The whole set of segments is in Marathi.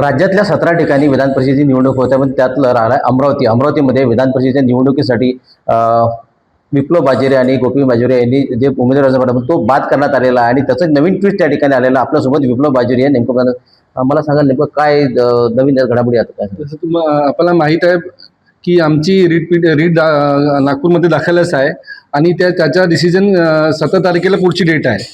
राज्यातल्या 17 ठिकाणी विधान परिषदेची निवडणूक होते, पण त्यातलं राहिलं अमरावतीमध्ये विधान परिषदेच्या निवडणुकीसाठी विप्लव बाजोरिया आणि गोपी बाजोरिया यांनी जे उमेदवार अर्ज पाठवला तो बाद करण्यात आलेला आहे आणि त्याचं नवीन ट्विस्ट त्या ठिकाणी आलेलं. आपल्यासोबत विप्लव बाजोरिया नेमकं मला सांगा नेमकं काय नवीन घडामोडी आता काय? जसं आपल्याला माहीत आहे की आमची रीट नागपूरमध्ये दाखलच आहे आणि त्याचा डिसिजन 17 तारखेला पुढची डेट आहे.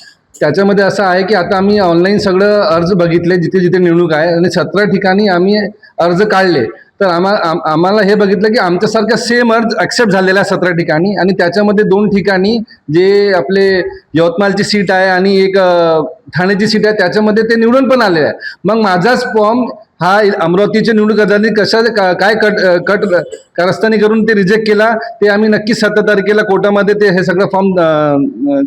त्याच्यामध्ये असं आहे की आता आम्ही ऑनलाईन सगळं अर्ज बघितले जिथे जिथे निवडणूक आहे आणि 17 ठिकाणी आम्ही अर्ज काढले. तर आम्हाला हे बघितलं की आमच्यासारखा सेम अर्ज ॲक्सेप्ट झालेला आहे 17 ठिकाणी आणि त्याच्यामध्ये 2 ठिकाणी जे आपले यवतमाळची सीट आहे आणि एक ठाण्याची सीट आहे त्याच्यामध्ये ते निवडून पण आले आहे. मग माझाच फॉर्म हा अमरावतीच्या निवडणूक अर्जाने काय कारस्थानी करून ते रिजेक्ट केला ते आम्ही नक्की 17 तारखेला कोर्टामध्ये ते हे सगळं फॉर्म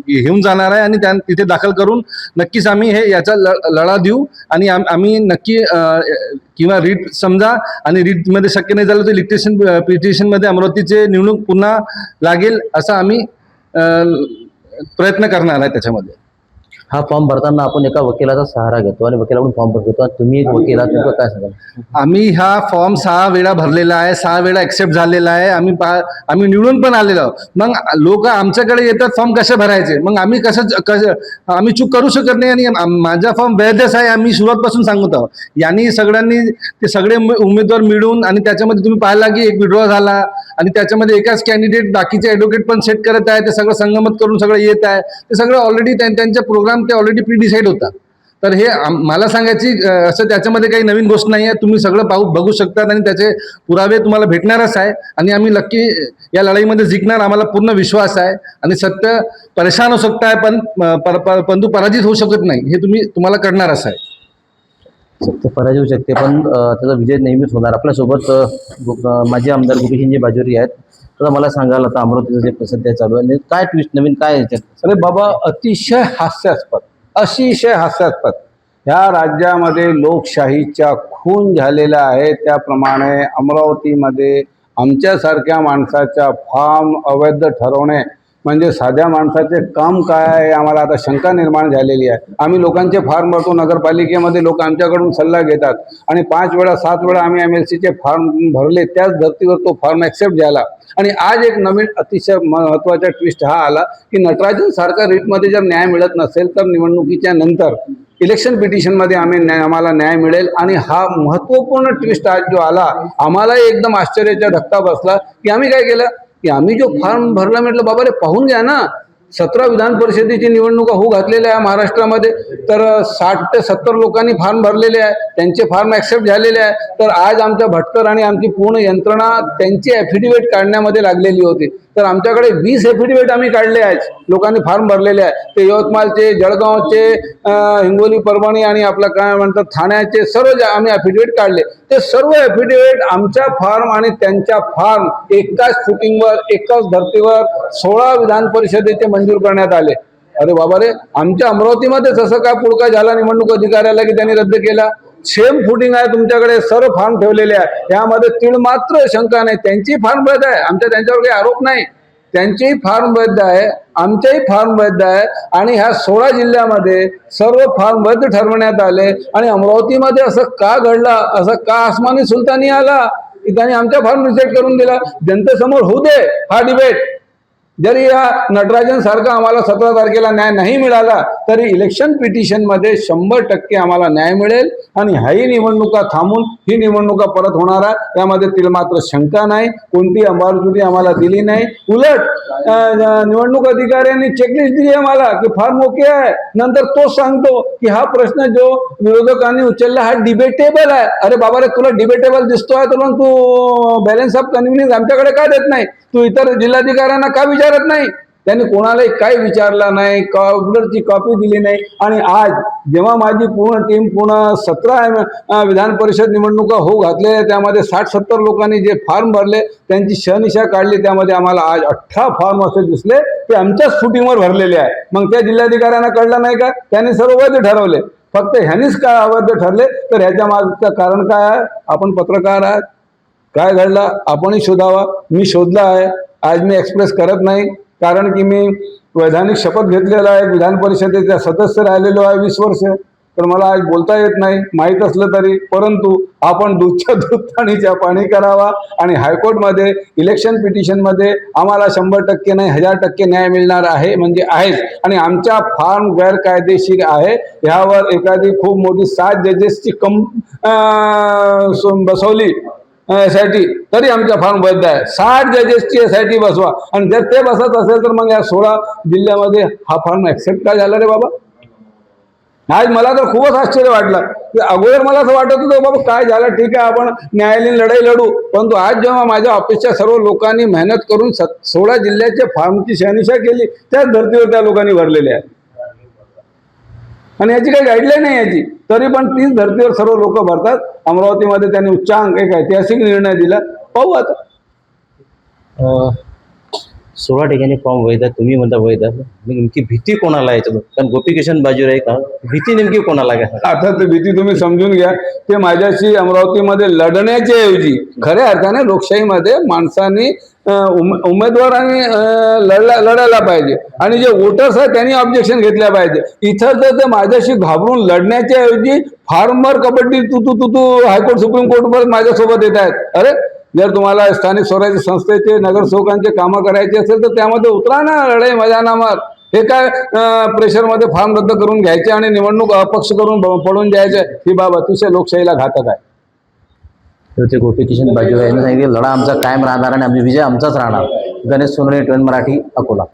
घेऊन जाणार आहे आणि तिथे दाखल करून नक्कीच आम्ही याचा लढा देऊ आणि आम्ही नक्की किंवा रीट समजा आणि रीटमध्ये शक्य नाही झालं तर पिटिशनमध्ये अमरावतीचे निवडणूक पुन्हा लागेल असा आम्ही प्रयत्न करणार आहे. त्याच्यामध्ये हा फॉर्म भरताना आपण एका वकिलाचा सहारा घेतो आणि वकिलाकडून फॉर्म भरतो आणि तुम्ही एक वकील आहात, तुमचं काय सांगाल? आम्ही हा फॉर्म 6 वेळा भरलेला आहे, 6 वेळा ॲक्सेप्ट झालेला आहे. आम्ही निवडून पण आलेलो आहोत. मग लोक आमच्याकडे येतात फॉर्म कसे भरायचे, मग आम्ही आम्ही चूक करू शकत नाही आणि माझा फॉर्म वैधच आहे आम्ही सुरुवातपासून सांगत आहोत. यांनी सगळ्यांनी ते सगळे उमेदवार मिळून आणि त्याच्यामध्ये तुम्ही पाहिला की एक विड्रॉ झाला आणि त्याच्यामध्ये एकाच कॅन्डिडेट बाकीचे ॲडव्होकेट पण सेट करत आहे. ते सगळं संगमत करून सगळं येत आहे. ते सगळं ऑलरेडी त्यांच्या प्रोग्राम ते ऑलरेडी प्री डिसाईड होता. तर हे मला सांगायची असं त्याच्यामध्ये काही नवीन गोष्ट नाही आहे. तुम्ही सगळं बघू शकतात आणि त्याचे पुरावे तुम्हाला भेटणारच आहे आणि आम्ही नक्की या लढाईमध्ये जिंकणार, आम्हाला पूर्ण विश्वास आहे. आणि सत्य परेशान होऊ शकत आहे पण तू पराजित होऊ शकत नाही हे तुम्हाला कळणारच आहे. सत्य पराजय होऊ शकते पण त्याचा विजय नेहमीच होणार. आपल्यासोबत माजी आमदार गोपीचंद बाजोरिया आहेत. तर मला सांगाल आता अमरावतीचं जे सध्या चालू आहे काय ट्विस्ट नवीन काय याच्यात? अरे बाबा, अतिशय हास्यास्पद ह्या राज्यामध्ये लोकशाहीच्या खून झालेला आहे. त्याप्रमाणे अमरावतीमध्ये आमच्यासारख्या माणसाच्या फॉर्म अवैध ठरवणे म्हणजे साध्या माणसाचे काम काय आहे आम्हाला आता शंका निर्माण झालेली आहे. आम्ही लोकांचे फॉर्म भरतो, नगरपालिकेमध्ये लोक आमच्याकडून सल्ला घेतात आणि 5 वेळा 7 वेळा आम्ही MLCचे फॉर्म भरले, त्याच धर्तीवर तो फॉर्म ॲक्सेप्ट झाला. आणि आज एक नवीन अतिशय महत्त्वाचा ट्विस्ट हा आला की नटराजन सारखा रीटमध्ये जर न्याय मिळत नसेल तर निवडणुकीच्या नंतर इलेक्शन पिटिशनमध्ये आम्हाला न्याय मिळेल. आणि हा महत्त्वपूर्ण ट्विस्ट आज जो आला आम्हाला एकदम आश्चर्याचा धक्का बसला की आम्ही काय केलं की आम्ही जो फॉर्म भरला म्हटलं बाबा रे पाहून घ्या ना, 17 विधान परिषदेची निवडणुका होऊ घातलेल्या आहे महाराष्ट्रामध्ये. तर 60 ते 70 लोकांनी फॉर्म भरलेले आहे, त्यांचे फॉर्म ॲक्सेप्ट झालेले आहे. तर आज आमच्या भटकर आणि आमची पूर्ण यंत्रणा त्यांची ॲफिडेविट काढण्यामध्ये लागलेली होती. तर आमच्याकडे 20 ॲफिडेविट आम्ही काढले आहेत, लोकांनी फॉर्म भरलेले आहे. ते यवतमाळचे, जळगावचे, हिंगोली, परभणी आणि आपलं काय म्हणतात ठाण्याचे सर्व आम्ही ॲफिडेविट काढले. ते सर्व ॲफिडेविट आमच्या फॉर्म आणि त्यांच्या फॉर्म एकाच फुटिंगवर एकाच धर्तीवर 16 विधान परिषदेचे मंजूर करण्यात आले. अरे बाबा रे, आमच्या अमरावतीमध्येच असं काय पुळका झाला निवडणूक अधिकाऱ्याला की त्यांनी रद्द केला? सेम फुटिंग आहे तुमच्याकडे, सर्व फॉर्म ठेवलेले आहे, यामध्ये तीळ मात्र शंका नाही. त्यांची फॉर्म वैध आहे, त्यांच्यावर काही आरोप नाही. त्यांचेही फॉर्म वैध आहे, आमचेही फॉर्म वैध आहे आणि ह्या 16 जिल्ह्यामध्ये सर्व फॉर्म वैध ठरवण्यात आले. आणि अमरावतीमध्ये असं का घडलं, असं का आसमानी सुलतानी आला की त्यांनी आमच्या फॉर्म रिजेक्ट करून दिला? जनतेसमोर होऊ दे हा डिबेट. जरी या नटराजन सारखा आम्हाला 17 तारखेला न्याय नाही मिळाला तरी इलेक्शन पिटिशनमध्ये 100% आम्हाला न्याय मिळेल आणि ह्याही निवडणुका थांबून ही निवडणुका परत होणार आहे, त्यामध्ये तिला मात्र शंका नाही. कोणती अंबारजुरी आम्हाला दिली नाही. उलट निवडणूक अधिकाऱ्यांनी चेकलिस्ट दिली आम्हाला की फॉर्म ओके आहे. नंतर तो सांगतो की हा प्रश्न जो विरोधकांनी उचलला हा डिबेटेबल आहे. अरे बाबा रे, तुला डिबेटेबल दिसतोय तर मग तू बॅलन्स ऑफ कन्व्हिनियन्स आमच्याकडे का देत नाही? तू इतर जिल्हाधिकाऱ्यांना का विचारत नाही? त्यांनी कोणालाही काही विचारला नाही, ऑर्डरची कॉपी दिली नाही. आणि आज जेव्हा माझी पूर्ण टीम पूर्ण 17 विधान परिषद निवडणुका होऊ घातलेल्या, त्यामध्ये 60-70 लोकांनी जे फॉर्म भरले त्यांची शहनिशा काढली, त्यामध्ये आम्हाला आज 18 फॉर्म असे दिसले ते आमच्याच फुटिंगवर भरलेले आहे. मग त्या जिल्हाधिकाऱ्यांना कळलं नाही का? त्यांनी सर्व वैध ठरवले, फक्त ह्यांनीच काय अवैध ठरले? तर ह्याच्या मागचं कारण काय आहे? आपण पत्रकार आहात, काय घडलं आपणही शोधावा. मी शोधला आहे. आज मी एक्सप्रेस करत नाही कारण की मी वैधानिक शपथ घेतलेला आहे, विधान परिषदेचा सदस्य राहिलेलो आहे 20 वर्ष. पण मला आज बोलता येत नाही माहीत असलं तरी, परंतु आपण दूधच्या दूध पाणीच्या पाणी करावा आणि हायकोर्टमध्ये इलेक्शन पिटिशनमध्ये आम्हाला 100% नाही 1000% न्याय मिळणार आहे म्हणजे आहेच. आणि आमच्या फार्म गैरकायदेशीर आहे ह्यावर एखादी खूप मोठी 7 जजेसची बसवली SIT तरी आमच्या फार्म वैध आहे. 60 जजेसची SIT बसवा आणि जर ते बसत असेल तर मग या 16 जिल्ह्यामध्ये हा फार्म ऍक्सेप्ट का झाला रे बाबा. आज मला तर खूपच आश्चर्य वाटलं की अगोदर मला असं वाटत होतं बाबा काय झालं ठीक आहे आपण न्यायालयीन लढाई लढू, परंतु आज जेव्हा माझ्या ऑफिसच्या सर्व लोकांनी मेहनत करून 16 जिल्ह्याच्या फार्मची शहानिशा केली त्याच धर्तीवर त्या लोकांनी भरलेले आहे आणि याची काही गाईडलाईन नाही याची, तरी पण तीच धर्तीवर सर्व लोक भरतात. अमरावतीमध्ये त्यांनी उच्चांक एक ऐतिहासिक निर्णय दिला. पाहू आता 16 ठिकाणी फॉर्म वैध, तुम्ही म्हणता वैध, नेमकी भीती कोणाला आहे याच्यात? कारण गोपीकिशन बाजूर आहे का, भीती नेमकी कोणाला काय? आता ते भीती तुम्ही समजून घ्या. ते माझ्याशी अमरावतीमध्ये लढण्याच्या ऐवजी खऱ्या अर्थाने लोकशाहीमध्ये माणसांनी उमेदवारांनी लढायला पाहिजे आणि जे वोटर्स आहेत त्यांनी ऑब्जेक्शन घेतल्या पाहिजे. इथं तर ते माझ्याशी घाबरून लढण्याच्या ऐवजी फार्मर कबड्डी तू हायकोर्ट सुप्रीम कोर्टवर माझ्यासोबत येत आहेत. अरे जर तुम्हाला स्थानिक स्वराज्य संस्थेचे नगरसेवकांचे कामं करायचे असेल तर त्यामध्ये उतरा ना, लढाई मैदानावर. हे काय प्रेशरमध्ये फार्म रद्द करून घ्यायचे आणि निवडणूक अपक्ष करून पडून द्यायचे, ही बाब अतिशय लोकशाहीला घातक आहे. तर ते गोपीकिशन बाजूर यांनी सांगितले लढा आमचा कायम राहणार आणि आम्ही विजय आमचाच राहणार. गणेश सोनवणे, ट्वेन मराठी, अकोला.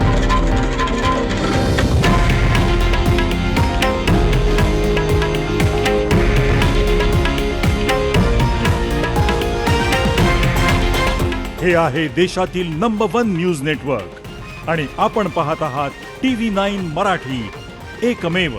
हे आहे देशातील नंबर 1 न्यूज नेटवर्क आणि आपण पाहत आहात TV9 मराठी, एकमेव.